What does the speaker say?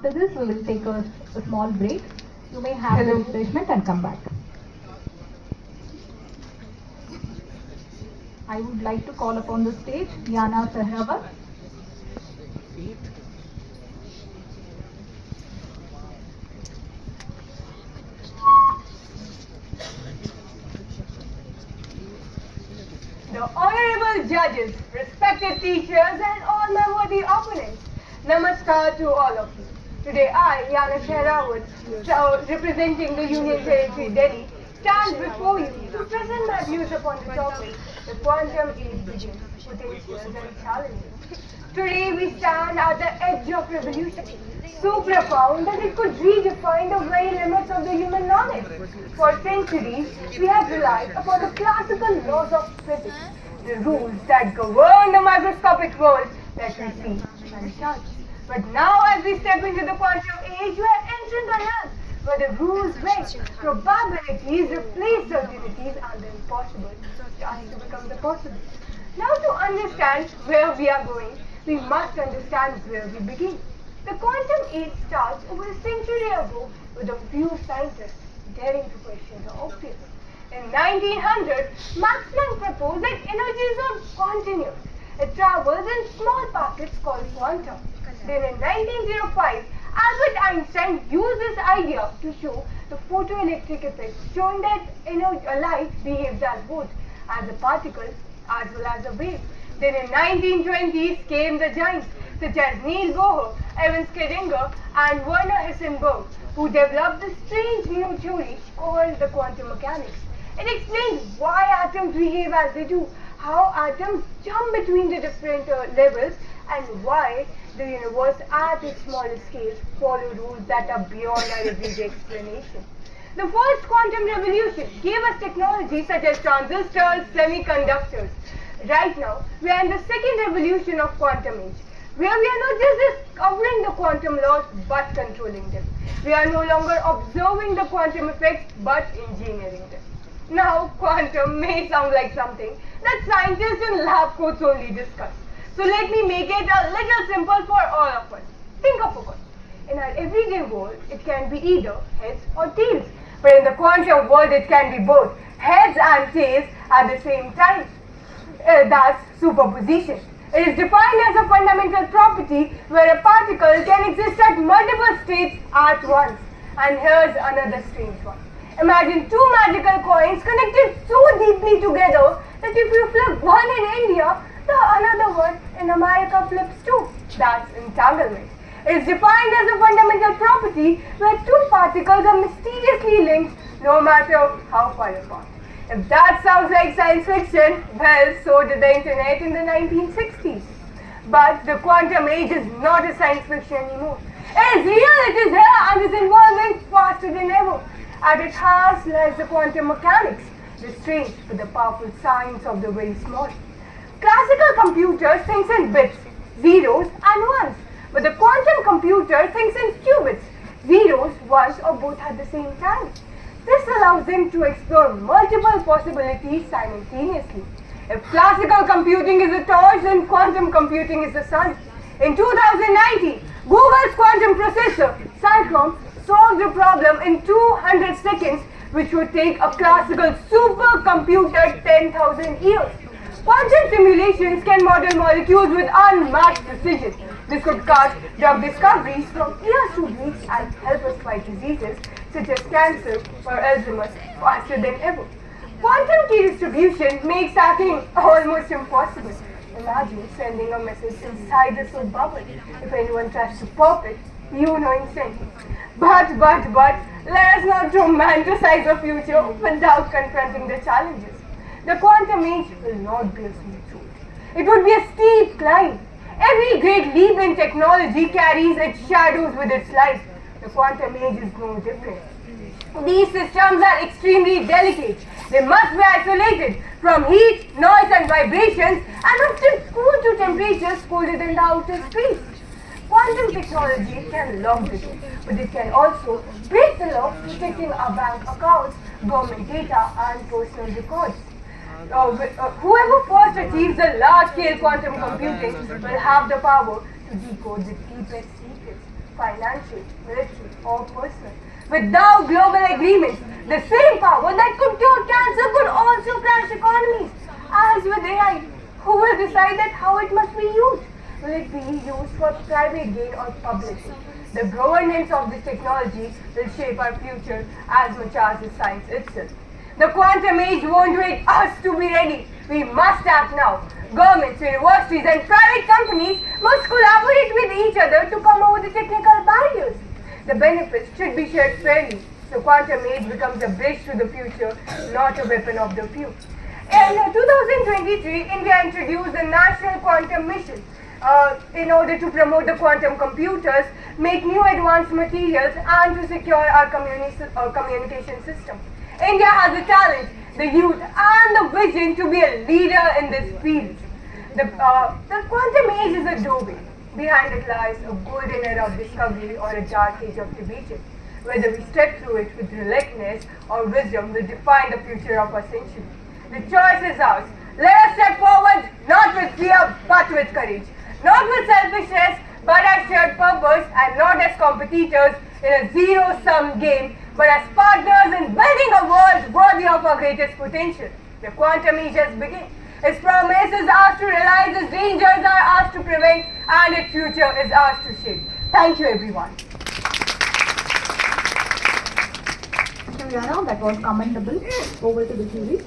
After this, we will take a small break. You may have the refreshment and come back. I would like to call upon the stage Yana Sahrabat. The honorable judges, respected teachers, and all my worthy opponents, namaskar to all of you. Today I, Yana Shehrawat, representing the Union Territory Delhi, stand before you to present my views upon the topic, the quantum age begins, potentials and challenges. Today we stand at the edge of revolution, so profound that it could redefine the very limits of the human knowledge. For centuries, we have relied upon the classical laws of physics, the rules that govern the microscopic world that we see and touch. But now, as we step into the quantum age, we are entering a realm where the rules break, probabilities replace certainties, and the impossible starts to become the possible. Now, to understand where we are going, we must understand where we begin. The quantum age starts over a century ago with a few scientists daring to question the obvious. In 1900, Max Planck proposed that energy is not continuous. It travels in small packets called quantum. Then in 1905, Albert Einstein used this idea to show the photoelectric effect, showing that light behaves as both as a particle as well as a wave. Then in 1920s came the giants such as Niels Bohr, Evan Schrödinger, and Werner Heisenberg, who developed the strange new theory called the quantum mechanics. It explains why atoms behave as they do, how atoms jump between the different levels, and why the universe at its smallest scales follow rules that are beyond our everyday explanation. The first quantum revolution gave us technology such as transistors, semiconductors. Right now, we are in the second revolution of quantum age, where we are not just discovering the quantum laws but controlling them. We are no longer observing the quantum effects but engineering them. Now, quantum may sound like something that scientists in lab coats only discuss. So let me make it a little simple for all of us. Think of a coin. In our everyday world, it can be either heads or tails. But in the quantum world, it can be both heads and tails at the same time. That's superposition. It is defined as a fundamental property where a particle can exist at multiple states at once. And here's another strange one. Imagine two magical coins connected so deeply together that if you flip one in India, the another one in America flips too. That's entanglement. It is defined as a fundamental property where two particles are mysteriously linked no matter how far apart. If that sounds like science fiction, well, so did the internet in the 1960s. But the quantum age is not a science fiction anymore. It is real, it is here, and is evolving faster than ever. At its heart lies the quantum mechanics, the strange but the powerful science of the very small. Classical computer thinks in bits, zeros and ones, but the quantum computer thinks in qubits, zeros, ones, or both at the same time. This allows them to explore multiple possibilities simultaneously. If classical computing is the torch, then quantum computing is the sun. In 2019, Google's quantum processor, Cyclone, solved the problem in 200 seconds, which would take a classical supercomputer 10,000 years. Quantum simulations can model molecules with unmatched precision. This could cut drug discoveries from years to weeks and help us fight diseases such as cancer or Alzheimer's faster than ever. Quantum key distribution makes hacking almost impossible. Imagine sending a message inside the soap bubble. If anyone tries to pop it, you know instantly. But, let us not romanticize the future without confronting the challenges. The quantum age will not be a smooth road. It would be a steep climb. Every great leap in technology carries its shadows with its light. The quantum age is no different. These systems are extremely delicate. They must be isolated from heat, noise and vibrations and often cooled to temperatures colder than the outer space. Quantum technology can lock the door, but it can also break the law protecting our bank accounts, government data and personal records. Whoever first achieves the large-scale quantum computing will have the power to decode the deepest secrets. financial, military, or personal. Without global agreements, the same power that could cure cancer could also crash economies. As with AI, who will decide that how it must be used? Will it be used for private gain or publishing? The governance of this technology will shape our future as much as the science itself. The quantum age won't wait us to be ready. We must act now. Governments, universities, and private companies must collaborate with each other to come over the technical barriers. The benefits should be shared fairly, so quantum age becomes a bridge to the future, not a weapon of the few. In 2023, India introduced the National Quantum Mission in order to promote the quantum computers, make new advanced materials, and to secure our communication system. India has the talent, the youth, and the vision to be a leader in this field. The quantum age is a doorway. Behind it lies a golden era of discovery or a dark age of debate. Whether we step through it with reluctance or wisdom will define the future of our century. The choice is ours. Let us step forward, not with fear, but with courage. Not with selfishness, but as shared purpose, and not as competitors in a zero-sum game, but as partners in building a world worthy of our greatest potential. The quantum age has begun. Its promise is ours to realize, its dangers are ours to prevent, and its future is ours to shape. Thank you, everyone. Thank you, Yana. That was commendable. Over to the jury.